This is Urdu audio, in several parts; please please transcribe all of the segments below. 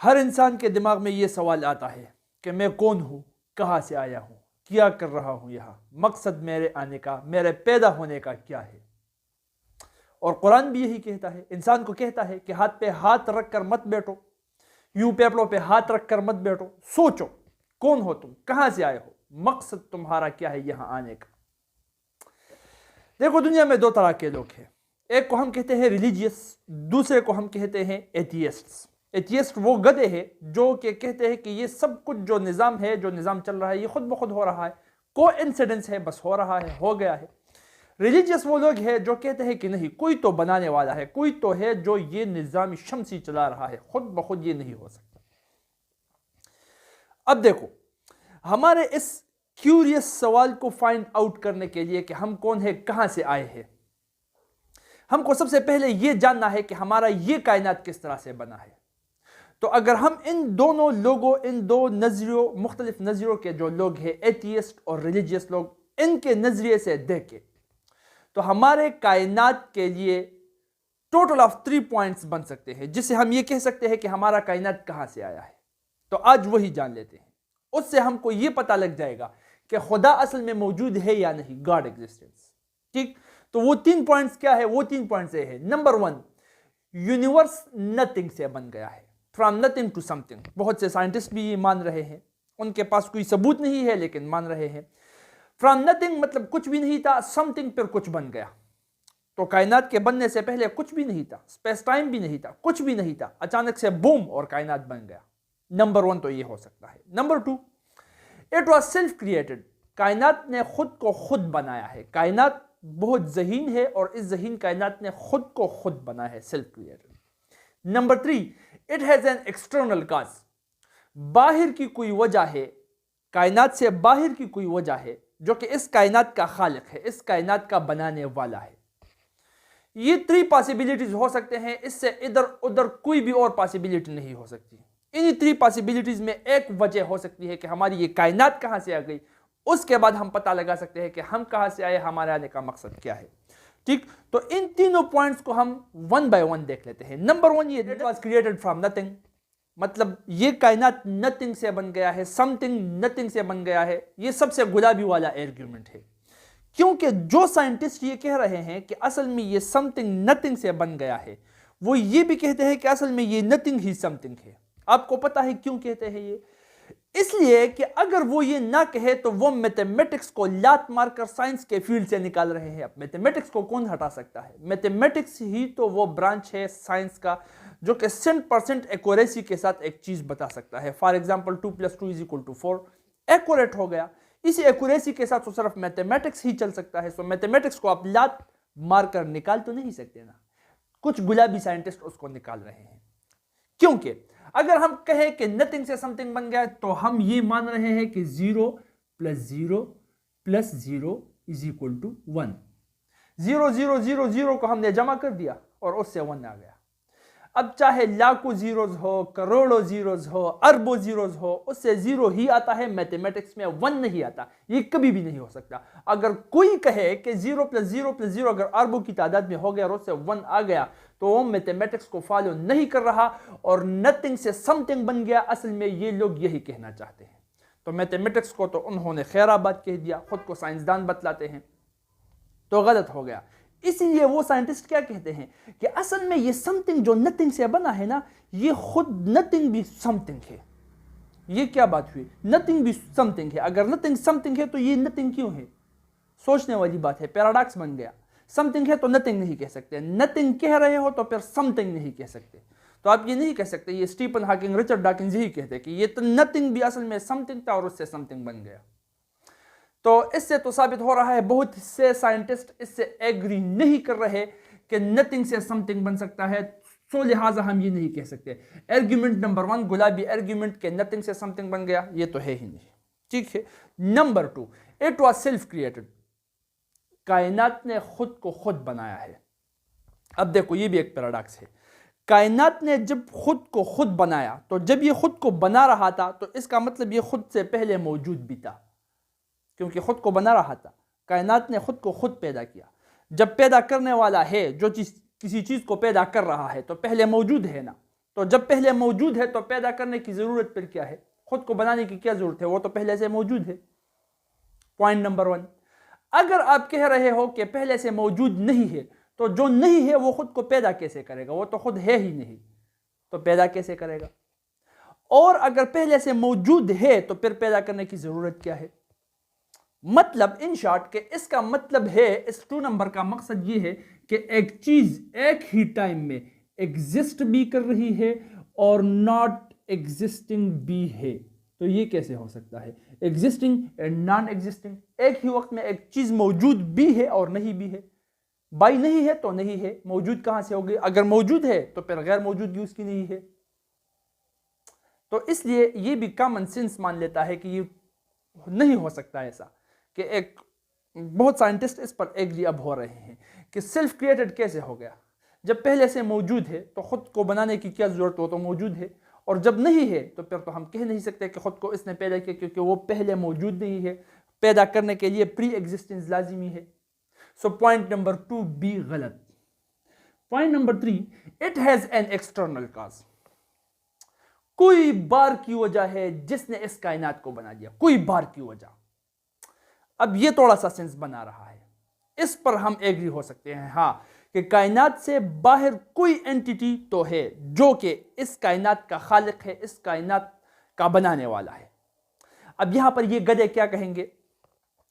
ہر انسان کے دماغ میں یہ سوال آتا ہے کہ میں کون ہوں، کہاں سے آیا ہوں، کیا کر رہا ہوں یہاں، مقصد میرے آنے کا، میرے پیدا ہونے کا کیا ہے۔ اور قرآن بھی یہی کہتا ہے، انسان کو کہتا ہے کہ ہاتھ پہ ہاتھ رکھ کر مت بیٹھو، یوں پیپڑوں پہ ہاتھ رکھ کر مت بیٹھو، سوچو کون ہو تم، کہاں سے آئے ہو، مقصد تمہارا کیا ہے یہاں آنے کا۔ دیکھو دنیا میں دو طرح کے لوگ ہیں، ایک کو ہم کہتے ہیں ریلیجیس، دوسرے کو ہم کہتے ہیں ایتھیسٹس۔ ایتھیسٹ وہ گدھے ہیں جو کہ کہتے ہیں کہ یہ سب کچھ جو نظام ہے، جو نظام چل رہا ہے، یہ خود بخود ہو رہا ہے، کو انسیڈنس ہے، بس ہو رہا ہے، ہو گیا ہے۔ ریلیجیس وہ لوگ ہیں جو کہتے ہیں کہ نہیں، کوئی تو بنانے والا ہے، کوئی تو ہے جو یہ نظام شمسی چلا رہا ہے، خود بخود یہ نہیں ہو سکتا۔ اب دیکھو ہمارے اس کیوریس سوال کو فائنڈ آؤٹ کرنے کے لیے کہ ہم کون ہیں، کہاں سے آئے ہیں، ہم کو سب سے پہلے یہ جاننا ہے کہ ہمارا یہ کائنات کس طرح سے بنا ہے۔ تو اگر ہم ان دونوں لوگوں، ان دو نظریوں، مختلف نظریوں کے جو لوگ ہیں، ایتھیسٹ اور ریلیجیس لوگ، ان کے نظریے سے دیکھیں تو ہمارے کائنات کے لیے ٹوٹل آف 3 پوائنٹس بن سکتے ہیں، جس سے ہم یہ کہہ سکتے ہیں کہ ہمارا کائنات کہاں سے آیا ہے۔ تو آج وہی جان لیتے ہیں، اس سے ہم کو یہ پتہ لگ جائے گا کہ خدا اصل میں موجود ہے یا نہیں، گاڈ ایگزسٹنس۔ ٹھیک، تو وہ 3 پوائنٹس کیا ہے؟ وہ 3 پوائنٹس یہ ہے، نمبر 1، یونیورس نتھنگ سے بن گیا ہے، from nothing to something. بہت سے سائنٹسٹ بھی یہ مان رہے ہیں، ان کے پاس کوئی ثبوت نہیں ہے لیکن مان رہے ہیں۔ فرام نتھنگ مطلب کچھ بھی نہیں تھا، سم تھنگ پھر کچھ بن گیا۔ تو کائنات کے بننے سے پہلے کچھ بھی نہیں تھا، اسپیس ٹائم بھی نہیں تھا، کچھ بھی نہیں تھا، اچانک سے بوم اور کائنات بن گیا۔ نمبر 1 تو یہ ہو سکتا ہے۔ Number 2، it was self created, کائنات نے خود کو خود بنایا ہے۔ کائنات بہت ذہین ہے اور اس ذہین کائنات نے خود کو خود بنا ہے، self created. Number 3، it has an external cause, باہر کی کوئی وجہ ہے، کائنات سے باہر کی کوئی وجہ ہے جو کہ اس کائنات کا خالق ہے، اس کائنات کا بنانے والا ہے۔ یہ 3 پاسبلٹیز ہو سکتے ہیں، اس سے ادھر ادھر کوئی بھی اور پاسبلٹی نہیں ہو سکتی۔ انہی 3 پاسبلٹیز میں ایک وجہ ہو سکتی ہے کہ ہماری یہ کائنات کہاں سے آ گئی، اس کے بعد ہم پتہ لگا سکتے ہیں کہ ہم کہاں سے آئے، ہمارے آنے کا مقصد کیا ہے۔ ٹھیک، تو ان تینوں پوائنٹس کو ہم 1 بائی 1 دیکھ لیتے ہیں۔ نمبر 1، یہ it was created from nothing, مطلب یہ کائنات نتھنگ سے بن گیا ہے، سم تھنگ نتھنگ سے بن گیا ہے۔ یہ سب سے گلابی والا آرگیومنٹ ہے، کیونکہ جو سائنٹسٹ یہ کہہ رہے ہیں کہ اصل میں یہ سم تھنگ نتھنگ سے بن گیا ہے، وہ یہ بھی کہتے ہیں کہ اصل میں یہ نتھنگ ہی سم تھنگ ہے۔ آپ کو پتا ہے کیوں کہتے ہیں یہ؟ اس لیے کہ اگر وہ یہ نہ کہے تو وہ میتھمیٹکس کو لات مار کر سائنس کے فیلڈ سے نکال رہے ہیں۔ اب میتھمیٹکس کو کون ہٹا سکتا ہے؟ میتھمیٹکس ہی تو وہ برانچ ہے سائنس کا جو کہ 100% ایکوریسی کے ساتھ ایک چیز بتا سکتا ہے۔ فار ایگزامپل 2+2=4 ایکوریٹ ہو گیا۔ اسی ایکوریسی کے ساتھ تو صرف میتھمیٹکس ہی چل سکتا ہے۔ سو میتھمیٹکس کو آپ لات مار کر نکال تو نہیں سکتے نا، کچھ گلابی سائنٹسٹ اس کو نکال رہے ہیں۔ کیونکہ اگر ہم کہیں کہ نتھنگ سے سم تھنگ بن گیا تو ہم یہ مان رہے ہیں کہ 0 + 0 + 0 = 1۔ 0 0 0 0 کو ہم نے جمع کر دیا اور اس سے 1 آ گیا۔ اب چاہے لاکھوں زیروز ہو، کروڑوں زیروز ہو، اربوں زیروز ہو، اس سے 0 ہی آتا ہے، میتھمیٹکس میں 1 نہیں آتا۔ یہ کبھی بھی نہیں ہو سکتا۔ اگر کوئی کہے کہ 0 + 0 + 0 اگر اربوں کی تعداد میں ہو گیا اور اس سے 1 آ گیا تو وہ میتھمیٹکس کو فالو نہیں کر رہا اور نتھنگ سے سم تھنگ بن گیا۔ اصل میں یہ لوگ یہی کہنا چاہتے ہیں۔ تو میتھمیٹکس کو تو انہوں نے خیر آباد کہہ دیا، خود کو سائنسدان بتلاتے ہیں، تو غلط ہو گیا۔ اسی لیے وہ سائنٹسٹ کیا کہتے ہیں کہ اصل میں یہ سم تھنگ جو نتھنگ سے بنا ہے نا، یہ خود نتھنگ بھی سم تھنگ ہے۔ یہ کیا بات ہوئی؟ نتھنگ بھی سم تھنگ ہے۔ اگر نتھنگ سم تھنگ ہے تو یہ نتھنگ کیوں ہے؟ سوچنے والی بات ہے، پیراڈاکس بن گیا۔ سم تھنگ ہے تو نتھنگ نہیں کہہ سکتے، نتھنگ کہہ رہے ہو تو پھر سم تھنگ نہیں کہہ سکتے۔ تو آپ یہ نہیں کہہ سکتے، یہ اسٹیفن ہاکنگ، رچرڈ ڈاکنز یہی کہتے کہ یہ تو نتھنگ بھی اصل میں سم تھنگ تھا اور اس سے سم تھنگ بن گیا۔ تو اس سے تو ثابت ہو رہا ہے بہت سے سائنٹسٹ اس سے ایگری نہیں کر رہے کہ نتھنگ سے سم تھنگ بن سکتا ہے، سو لہٰذا ہم یہ نہیں کہہ سکتے۔ آرگیومنٹ نمبر 1، گلابی آرگیومنٹ کہ نتھنگ سے سم تھنگ بن گیا، یہ تو ہے ہی نہیں۔ ٹھیک ہے۔ Number 2، it was self created, کائنات نے خود کو خود بنایا ہے۔ اب دیکھو یہ بھی ایک پیراڈاکس ہے۔ کائنات نے جب خود کو خود بنایا تو جب یہ خود کو بنا رہا تھا تو اس کا مطلب یہ خود سے پہلے موجود بھی تھا، کیونکہ خود کو بنا رہا تھا۔ کائنات نے خود کو خود پیدا کیا۔ جب پیدا کرنے والا ہے جو چیز کسی چیز کو پیدا کر رہا ہے تو پہلے موجود ہے نا۔ تو جب پہلے موجود ہے تو پیدا کرنے کی ضرورت پھر کیا ہے؟ خود کو بنانے کی کیا ضرورت ہے؟ وہ تو پہلے سے موجود ہے۔ پوائنٹ نمبر 1، اگر آپ کہہ رہے ہو کہ پہلے سے موجود نہیں ہے تو جو نہیں ہے وہ خود کو پیدا کیسے کرے گا؟ وہ تو خود ہے ہی نہیں، تو پیدا کیسے کرے گا؟ اور اگر پہلے سے موجود ہے تو پھر پیدا کرنے کی ضرورت کیا ہے؟ مطلب ان شارٹ کہ اس کا مطلب ہے، اس 2 نمبر کا مقصد یہ ہے کہ ایک چیز ایک ہی ٹائم میں ایگزسٹ بھی کر رہی ہے اور ناٹ ایگزسٹنگ بھی ہے۔ تو یہ کیسے ہو سکتا ہے؟ ایگزسٹنگ اینڈ نان ایگزسٹنگ، ایک ہی وقت میں ایک چیز موجود بھی ہے اور نہیں بھی ہے۔ بائی نہیں ہے تو نہیں ہے، موجود کہاں سے ہوگی؟ اگر موجود ہے تو پھر غیر موجودگی اس کی نہیں ہے۔ تو اس لیے یہ بھی کامن سینس مان لیتا ہے کہ یہ نہیں ہو سکتا ایسا، کہ ایک بہت سائنٹسٹ اس پر ایگری اب ہو رہے ہیں کہ سیلف کریٹڈ کیسے ہو گیا؟ جب پہلے سے موجود ہے تو خود کو بنانے کی کیا ضرورت؟ وہ تو موجود ہے، اور جب نہیں ہے تو پھر تو ہم کہہ نہیں سکتے کہ خود کو اس نے پیدا کیا، کیونکہ وہ پہلے موجود نہیں ہے۔ پیدا کرنے کے لیے پری ایگزسٹنس لازمی ہے۔ سو پوائنٹ نمبر 2 بھی غلط۔ Point number 3، it has an external cause, کوئی بار کی وجہ ہے جس نے اس کائنات کو بنا دیا، کوئی بار کی وجہ۔ اب یہ تھوڑا سا سینس بنا رہا ہے، اس پر ہم ایگری ہو سکتے ہیں ہاں کہ کائنات سے باہر کوئی اینٹیٹی تو ہے جو کہ اس کائنات کا خالق ہے، اس کائنات کا بنانے والا ہے۔ اب یہاں پر یہ گدھے کیا کہیں گے؟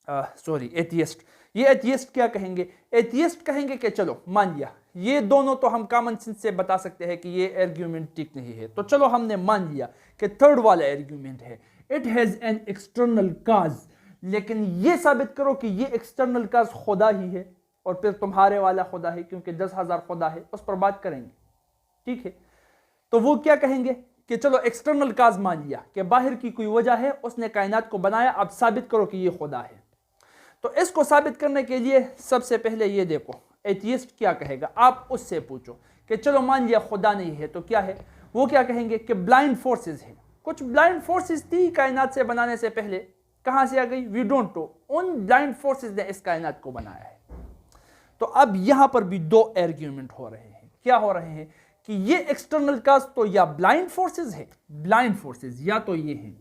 ایتھیسٹ، یہ ایتھیسٹ کیا کہیں گے؟ ایتھیسٹ کہیں گے کہ چلو مان لیا، یہ دونوں تو ہم کامن سینس سے بتا سکتے ہیں کہ یہ آرگیومنٹ ٹھیک نہیں ہے، تو چلو ہم نے مان لیا کہ تھرڈ والا آرگیومنٹ ہے، it has an external cause, لیکن یہ ثابت کرو کہ یہ ایکسٹرنل کاز خدا ہی ہے، اور پھر تمہارے والا خدا ہے، کیونکہ 10,000 خدا ہے، اس پر بات کریں گے، ٹھیک ہے؟ تو وہ کیا کہیں گے کہ چلو ایکسٹرنل کاز مان لیا کہ باہر کی کوئی وجہ ہے، اس نے کائنات کو بنایا، اب ثابت کرو کہ یہ خدا ہے۔ تو اس کو ثابت کرنے کے لیے سب سے پہلے یہ دیکھو ایتھیسٹ کیا کہے گا، آپ اس سے پوچھو کہ چلو مان لیا خدا نہیں ہے تو کیا ہے؟ وہ کیا کہیں گے کہ بلائنڈ فورسز ہیں، کچھ بلائنڈ فورسز تھی کائنات سے بنانے سے پہلے، کہاں سے آ گئی؟ وی ڈونٹ نو، ان بلائنڈ فورسز نے اس کائنات کو بنایا ہے۔ تو اب یہاں پر بھی 2 آرگیومنٹ ہو رہے ہیں، کیا ہو رہے ہیں کہ یہ ایکسٹرنل کاز تو یا بلائنڈ فورسز ہے، بلائنڈ فورسز یا تو یہ ہیں،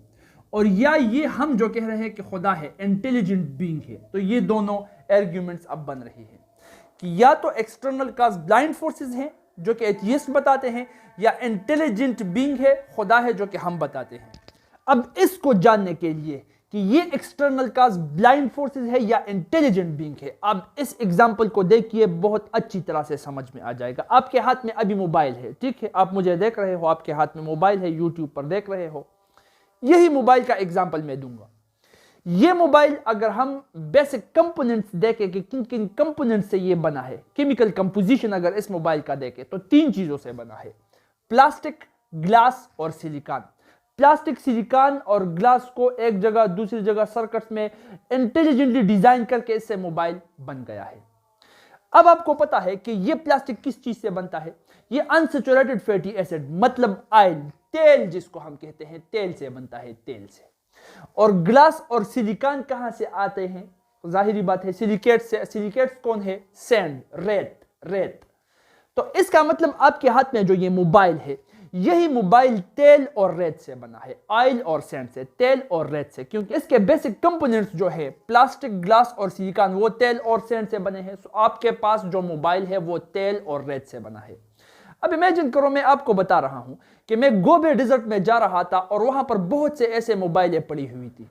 اور یا یہ ہم جو کہہ رہے ہیں کہ خدا ہے، انٹیلیجنٹ بینگ ہے۔ تو یہ دونوں آرگیومنٹس اب بن رہی ہیں کہ یا تو ایکسٹرنل کاز بلائنڈ فورسز ہیں جو کہ ایتھیسٹ بتاتے ہیں، یا انٹیلیجنٹ بینگ ہے، خدا ہے، جو کہ ہم بتاتے ہیں۔ اب اس کو جاننے کے لیے کہ یہ ایکسٹرنل کاز بلائنڈ فورسز ہے یا انٹیلیجنٹ بینگ ہے، اب اس ایگزامپل کو دیکھیے، بہت اچھی طرح سے سمجھ میں آ جائے گا۔ آپ کے ہاتھ میں ابھی موبائل ہے، ٹھیک ہے، آپ مجھے دیکھ رہے ہو، آپ کے ہاتھ میں موبائل ہے، یوٹیوب پر دیکھ رہے ہو، یہی موبائل کا ایگزامپل میں دوں گا۔ یہ موبائل اگر ہم بیسک کمپوننٹس دیکھیں کہ کن کن کمپوننٹ سے یہ بنا ہے، کیمیکل کمپوزیشن اگر اس موبائل کا دیکھیں تو 3 چیزوں سے بنا ہے، پلاسٹک، گلاس اور سلیکان۔ پلاسٹک، سلیکان اور گلاس کو ایک جگہ دوسری جگہ سرکٹس میں انٹیلیجنٹلی ڈیزائن کر کے اس سے موبائل بن گیا ہے۔ اب آپ کو پتا ہے کہ یہ پلاسٹک کس چیز سے بنتا ہے؟ یہ انسیچوریٹڈ فیٹی ایسڈ، مطلب آئل، تیل جس کو ہم کہتے ہیں، تیل سے بنتا ہے، تیل سے۔ اور گلاس اور سلیکان کہاں سے آتے ہیں؟ ظاہری بات ہے سلیکیٹ سے۔ سلیکیٹس کون ہے؟ سینڈ، ریت۔ تو اس کا مطلب آپ کے ہاتھ میں جو یہ موبائل ہے، یہی موبائل تیل اور ریت سے بنا ہے، آئل اور سینڈ سے، تیل اور ریت سے، کیونکہ اس کے بیسک کمپوننٹس جو ہے پلاسٹک، گلاس اور سلیکان، وہ تیل اور سینڈ سے بنے ہیں۔ آپ کے پاس جو موبائل ہے وہ تیل اور ریت سے بنا ہے۔ اب امیجن کرو، میں آپ کو بتا رہا ہوں کہ میں گوبے ڈیزرٹ میں جا رہا تھا اور وہاں پر بہت سے ایسے موبائلیں پڑی ہوئی تھی،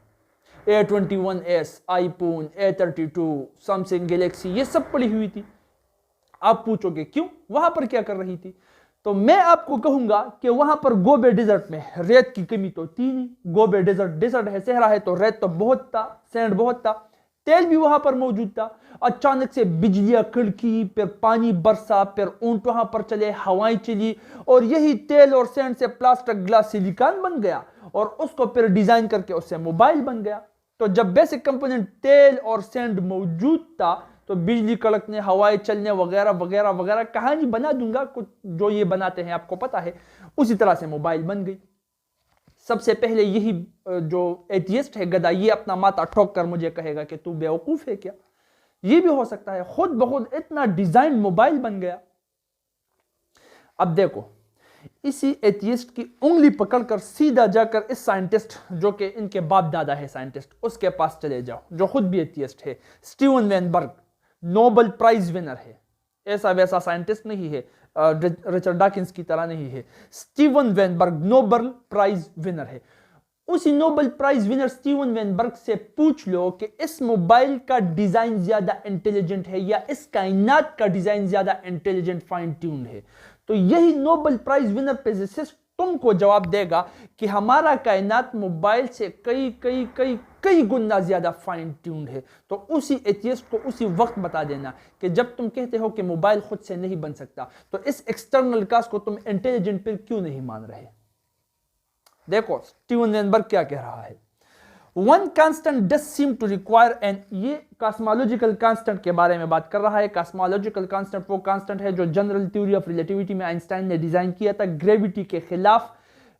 A21s، آئی فون، A32، سیمسنگ گلیکسی، یہ سب پڑی ہوئی تھی۔ آپ پوچھو گے کیوں، وہاں پر کیا کر رہی تھی؟ تو میں آپ کو کہوں گا کہ وہاں پر گوبے ڈیزرٹ میں ریت کی کمی تو تھی نہیں، گوبے ڈیزرٹ ہے، صحرا ہے، تو ریت تو بہت تھا، سینڈ بہت تھا، تیل بھی وہاں پر موجود تھا۔ اچانک سے بجلیاں کڑکی، پھر پانی برسا، پھر اونٹ وہاں پر چلے، ہوائیں چلی، اور یہی تیل اور سینڈ سے پلاسٹک، گلاس، سلیکان بن گیا، اور اس کو پھر ڈیزائن کر کے اس سے موبائل بن گیا۔ تو جب بیسک کمپوننٹ تیل اور سینڈ موجود تھا تو بجلی کڑکنے، ہوائیں چلنے وغیرہ وغیرہ وغیرہ، کہانی بنا دوں گا کچھ جو یہ بناتے ہیں، آپ کو پتا ہے، اسی طرح سے موبائل بن گئی۔ سب سے پہلے یہی جو ایتھیسٹ ہے گدھا، یہ اپنا ماتھا ٹھوک کر مجھے کہے گا کہ تو بیوقوف ہے کیا؟ یہ بھی ہو سکتا ہے خود بخود اتنا ڈیزائن موبائل بن گیا۔ اب دیکھو، اسی ایتھیسٹ کی انگلی پکڑ کر سیدھا جا کر اس سائنٹسٹ جو کہ ان کے باپ دادا ہے سائنٹسٹ اس کے پاس چلے جاؤ جو خود بھی ایتھیسٹ ہے. اسٹیون وین برگ نوبل پرائز ونر ہے, ایسا ویسا سائنٹسٹ نہیں ہے, رچرڈ ڈاکنز کی طرح نہیں ہے. اسٹیون وین برگ نوبل پرائز ونر ہے. اسی Nobel prize winner Steven when برگ سے پوچھ لو کہ اس موبائل کا ڈیزائن زیادہ انٹیلیجنٹ ہے یا اس کائنات کا ڈیزائن زیادہ انٹیلیجنٹ فائن ٹیونڈ ہے, تو یہی نوبل پرائز ونر فزسسٹ تم کو جواب دے گا کہ ہمارا کائنات موبائل سے کئی گنا زیادہ فائن ٹیونڈ ہے. تو اسی ایتھیسٹ کو اسی وقت بتا دینا کہ جب تم کہتے ہو کہ موبائل خود سے نہیں بن سکتا تو اس ایکسٹرنل کاز کو تم انٹیلیجنٹ پر کیوں نہیں مان رہے. دیکھو اسٹیون وین برگ کیا کہہ رہا ہے. One constant does seem to require an یہ کاسمالوجیکل کانسٹنٹ کے بارے میں بات کر رہا ہے. کاسمالوجیکل کانسٹنٹ وہ کانسٹنٹ ہے جو جنرل تھیوری آف ریلیٹیوٹی میں آئنسٹائن نے ڈیزائن کیا تھا گریویٹی کے خلاف,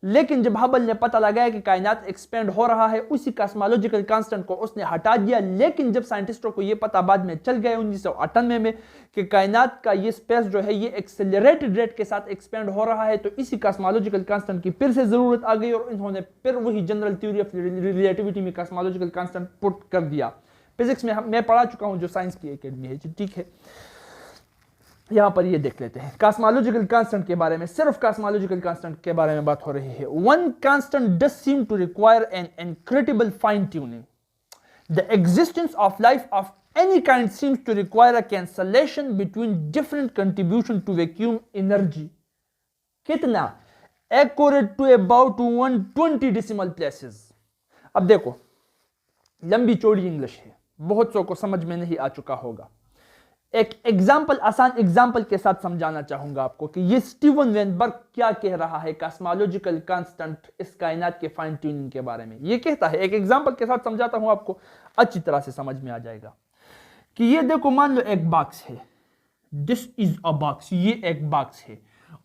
لیکن جب ہبل نے پتہ لگایا کہ کائنات ایکسپینڈ ہو رہا ہے اسی کاسمالوجیکل کانسٹنٹ کو اس نے ہٹا دیا. لیکن جب سائنٹسٹوں کو یہ پتہ بعد میں چل گیا 1998 میں کہ کائنات کا یہ سپیس جو ہے یہ ایکسلریٹڈ ریٹ کے ساتھ ایکسپینڈ ہو رہا ہے, تو اسی کاسمالوجیکل کانسٹنٹ کی پھر سے ضرورت آ گئی اور انہوں نے پھر وہی جنرل تھیوری آف ریلیٹیوٹی میں کاسمالوجیکل کانسٹنٹ پٹ کر دیا. فزکس میں پڑھا چکا ہوں جو سائنس کی اکیڈمی ہے, ٹھیک ہے. یہاں پر یہ دیکھ لیتے ہیں کاسمالوجیکل کانسٹنٹ کے بارے میں, صرف کاسمالوجیکل کانسٹنٹ کے بارے میں بات ہو رہی ہے. One constant does seem to require an incredible fine tuning. The existence of life of any kind seems to require a cancellation between different contribution to vacuum energy. کتنا؟ Accurate to about 120 decimal places. اب دیکھو لمبی چوڑی انگلش ہے, بہت سو کو سمجھ میں نہیں آ چکا ہوگا. ایک ایگزامپل, آسان ایگزامپل کے ساتھ سمجھانا چاہوں گا آپ کو کہ یہ اسٹیون وین برگ کیا کہہ رہا ہے کاسمالوجیکل کانسٹنٹ اس کائنات کے فائن ٹیوننگ کے بارے میں. یہ کہتا ہے, ایک ایگزامپل کے ساتھ سمجھاتا ہوں آپ کو, اچھی طرح سے سمجھ میں آ جائے گا کہ یہ دیکھو مان لو ایک باکس ہے, دس از اے باکس, یہ ایک باکس ہے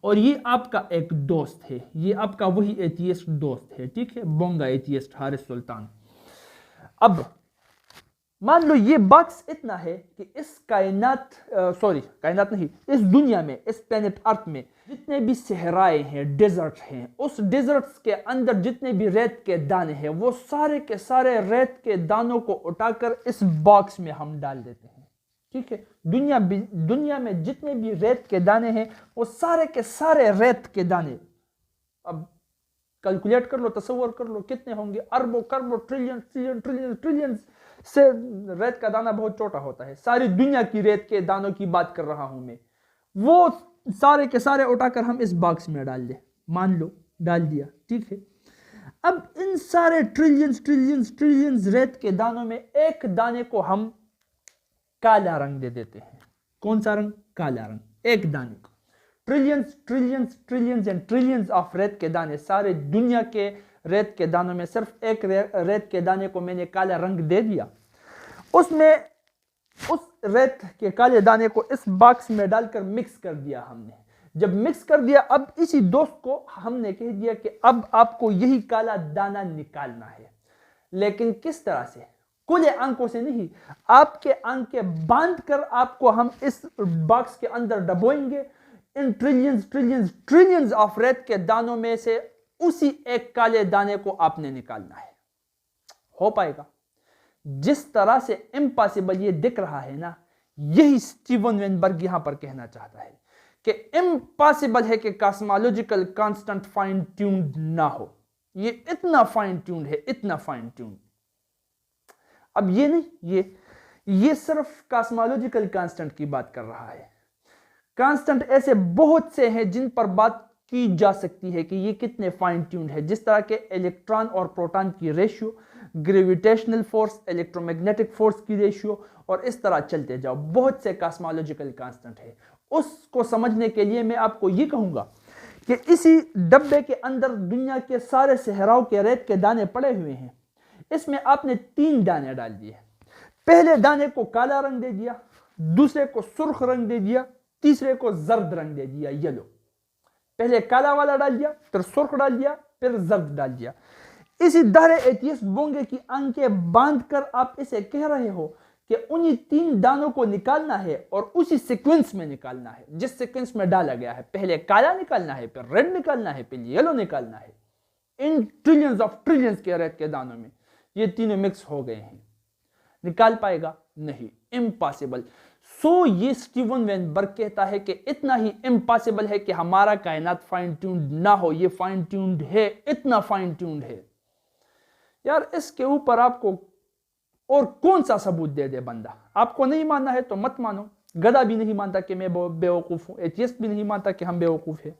اور یہ آپ کا ایک دوست ہے, یہ آپ کا وہی ایتھیسٹ دوست ہے, ٹھیک ہے, بونگا ایتھیسٹ حارث سلطان. اب مان لو یہ باکس اتنا ہے کہ اس کائنات نہیں, اس دنیا میں, اس پلینٹ ارتھ میں جتنے بھی صحرائے ہیں, ڈیزرٹ ہیں, اس ڈیزرٹس کے اندر جتنے بھی ریت کے دانے ہیں وہ سارے کے سارے ریت کے دانوں کو اٹھا کر اس باکس میں ہم ڈال دیتے ہیں, ٹھیک ہے. دنیا میں جتنے بھی ریت کے دانے ہیں وہ سارے کے سارے ریت کے دانے, اب کیلکولیٹ کر لو, تصور کر لو کتنے ہوں گے, اربوں کربوں ٹریلین سے. ریت کا دانہ بہت چھوٹا ہوتا ہے, ساری دنیا کی ریت کے دانوں کی بات کر رہا ہوں میں, وہ سارے کے سارے اٹھا کر ہم اس باکس میں ڈال دیں, مان لو ڈال دیا, ٹھیک ہے. اب ان سارے ٹریلینز ریت کے دانوں میں ایک دانے کو ہم کالا رنگ دے دیتے ہیں. کون سا رنگ؟ کالا رنگ. ایک دانے کو ٹریلینز آف ریت کے دانے, سارے دنیا کے ریت کے دانوں میں صرف ایک ریت کے دانے کو میں نے کالا رنگ دے دیا. اس ریت کے کالے دانے کو اس باکس میں ڈال کر مکس کر دیا ہم نے. جب مکس کر دیا, اب اسی دوست کو ہم نے کہہ دیا کہ اب آپ کو یہی کالا دانہ نکالنا ہے, لیکن کس طرح سے؟ کھلے آنکھوں سے نہیں, آپ کے آنکھیں باندھ کر آپ کو ہم اس باکس کے اندر ڈبوئیں گے. ان ٹریلینز آف ریت کے دانوں میں سے اسی ایک کالے دانے کو آپ نے نکالنا ہے. ہو پائے گا؟ جس طرح سے امپاسبل یہ دکھ رہا ہے نا, یہی اسٹیون وین برگ یہاں پر کہنا چاہتا ہے کہ امپاسبل ہے کہ کاسمالوجیکل کانسٹنٹ فائن ٹیونڈ نہ ہو. یہ اتنا فائن ٹیونڈ ہے, اتنا فائن ٹیونڈ. اب یہ نہیں, یہ صرف کاسمالوجیکل کانسٹنٹ کی بات کر رہا ہے. کانسٹنٹ ایسے بہت سے ہیں جن پر بات کی جا سکتی ہے کہ یہ کتنے فائن ٹیونڈ ہے, جس طرح کہ الیکٹران اور پروٹان کی ratio, gravitational force, electro magnetic force کی ریشیو, اور اس طرح چلتے جاؤ. بہت سے کاسمالوجیکل کانسٹنٹ ہے. اس کو سمجھنے کے لیے میں آپ کو یہ کہوں گا کہ اسی ڈبے کے اندر دنیا کے سارے صحراؤں کے ریت کے دانے پڑے ہوئے ہیں. اس میں آپ نے 3 دانے ڈال دیے. پہلے دانے کو کالا رنگ دے دیا, دوسرے کو سرخ رنگ دے دیا, تیسرے کو زرد رنگ دے دیا, یلو. پہلے کالا والا ڈال دیا, پھر سرخ ڈال دیا, پھر زرد ڈال دیا. اسی دہرے ایتھیسٹ بونگے کی آنکھیں باندھ کر آپ اسے کہہ رہے ہو کہ انہی 3 دانوں کو نکالنا ہے اور اسی سیکوینس میں نکالنا ہے جس سیکوینس میں ڈالا گیا ہے. پہلے کالا نکالنا ہے, پھر ریڈ نکالنا ہے, پھر یلو نکالنا ہے. ان ٹریلینز آف ٹریلینز کے ریڈ کے دانوں میں یہ تینوں مکس ہو گئے ہیں. نکال پائے گا؟ نہیں, امپاسبل. سو یہ اسٹیون وینبرگ کہتا ہے کہ اتنا ہی امپاسبل ہے کہ ہمارا کائنات فائن ٹیونڈ نہ ہو. یہ فائن ٹیونڈ ہے, اتنا فائن ٹیونڈ ہے. یار اس کے اوپر آپ کو اور کون سا ثبوت دے دے بندہ؟ آپ کو نہیں ماننا ہے تو مت مانو. گدھا بھی نہیں مانتا کہ میں بے وقوف ہوں, ایتھیسٹ بھی نہیں مانتا کہ ہم بے وقوف ہیں.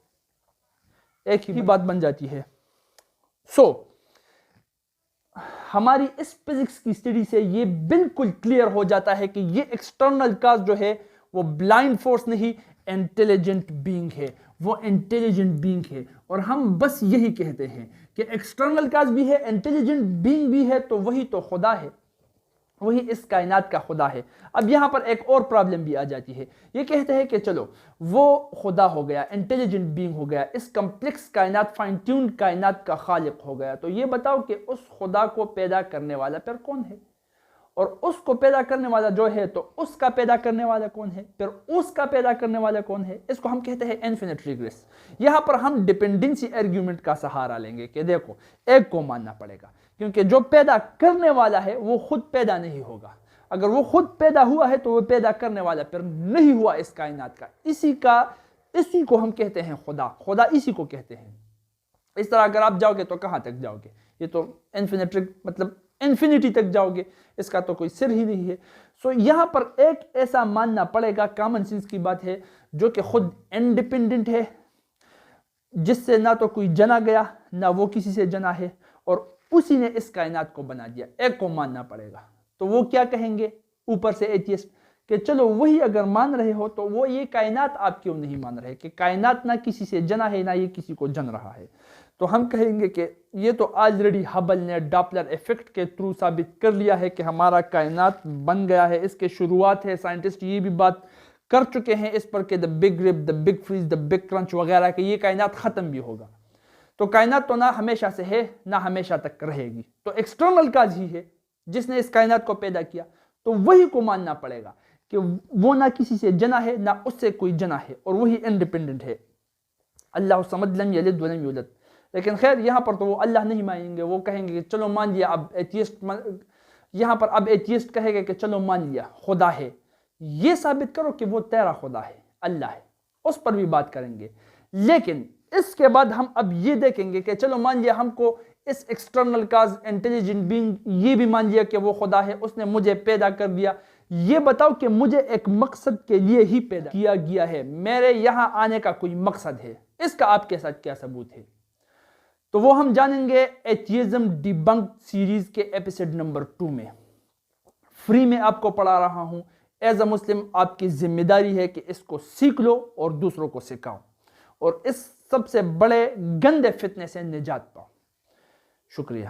ایک ہی بات بن جاتی ہے. سو ہماری اس فزکس کی اسٹڈی سے یہ بالکل کلیئر ہو جاتا ہے کہ یہ ایکسٹرنل کاز جو ہے وہ بلائنڈ فورس نہیں, انٹیلیجنٹ بینگ ہے. وہ انٹیلیجنٹ بینگ ہے. اور ہم بس یہی کہتے ہیں کہ ایکسٹرنل کاز بھی ہے, انٹیلیجنٹ بینگ بھی ہے, تو وہی تو خدا ہے, وہی اس کائنات کا خدا ہے. اب یہاں پر ایک اور پرابلم بھی آ جاتی ہے. یہ کہتے ہیں کہ چلو وہ خدا ہو گیا, انٹیلیجنٹ بینگ ہو گیا, اس کمپلیکس کائنات, فائن ٹیون کائنات کا خالق ہو گیا, تو یہ بتاؤ کہ اس خدا کو پیدا کرنے والا پھر کون ہے؟ اور اس کو پیدا کرنے والا جو ہے تو اس کا پیدا کرنے والا کون ہے؟ پھر اس کا پیدا کرنے والا کون ہے؟ اس کو ہم کہتے ہیں انفینٹ ریگریس. یہاں پر ہم ڈیپینڈنسی آرگیومنٹ کا سہارا لیں گے کہ دیکھو ایک کو ماننا پڑے گا, کیونکہ جو پیدا کرنے والا ہے وہ خود پیدا نہیں ہوگا. اگر وہ خود پیدا ہوا ہے تو وہ پیدا کرنے والا پھر نہیں ہوا اس کائنات کا. اسی کو ہم کہتے ہیں خدا. خدا اسی کو کہتے ہیں. اس طرح اگر آپ جاؤ گے تو کہاں تک جاؤ گے؟ یہ تو مطلب انفینٹی تک جاؤ گے, اس کا تو کوئی سر ہی نہیں ہے. سو یہاں پر ایک ایسا ماننا پڑے گا, کامن سینس کی بات ہے, جو کہ خود انڈیپینڈنٹ ہے, جس سے نہ تو کوئی جنا گیا نہ وہ کسی سے جنا ہے, اور اسی نے اس کائنات کو بنا دیا. ایک کو ماننا پڑے گا. تو وہ کیا کہیں گے اوپر سے ایتھیسٹ کہ چلو وہی اگر مان رہے ہو تو وہ یہ کائنات آپ کیوں نہیں مان رہے کہ کائنات نہ کسی سے جنا ہے نہ یہ کسی کو جن رہا ہے؟ تو ہم کہیں گے کہ یہ تو آلریڈی ہبل نے ڈاپلر ایفیکٹ کے تھرو ثابت کر لیا ہے کہ ہمارا کائنات بن گیا ہے. اس کے شروعات ہے, سائنٹسٹ یہ بھی بات کر چکے ہیں اس پر کہ the big rip, the big freeze, the big crunch وغیرہ, کہ یہ کائنات ختم بھی ہوگا. تو کائنات تو نہ ہمیشہ سے ہے نہ ہمیشہ تک رہے گی. تو ایکسٹرنل کاز ہی ہے جس نے اس کائنات کو پیدا کیا, تو وہی کو ماننا پڑے گا کہ وہ نہ کسی سے جنا ہے نہ اس سے کوئی جنا ہے, اور وہی انڈیپینڈنٹ ہے. اللہ الصمد لم یلد ولم یولد. لیکن خیر یہاں پر تو وہ اللہ نہیں مانیں گے. وہ کہیں گے کہ چلو مان لیا. اب ایتھیسٹ یہاں پر اب ایتھیسٹ کہے گا کہ چلو مان لیا خدا ہے, یہ ثابت کرو کہ وہ تیرا خدا ہے, اللہ ہے. اس پر بھی بات کریں گے. لیکن اس کے بعد ہم اب یہ دیکھیں گے کہ چلو مان لیا ہم کو اس ایکسٹرنل کاز انٹیلیجنٹ بینگ یہ بھی مان لیا کہ وہ خدا ہے, اس نے مجھے پیدا کر دیا. یہ بتاؤ کہ مجھے ایک مقصد کے لیے ہی پیدا کیا گیا ہے, میرے یہاں آنے کا کوئی مقصد ہے, اس کا آپ کے ساتھ کیا ثبوت ہے؟ تو وہ ہم جانیں گے ایتھیزم ڈیبنک سیریز کے ایپیسوڈ نمبر 2 میں. فری میں آپ کو پڑھا رہا ہوں. ایز اے مسلم آپ کی ذمہ داری ہے کہ اس کو سیکھ لو اور دوسروں کو سکھاؤ, اور اس سب سے بڑے گندے فتنے سے نجات پاؤ. شکریہ.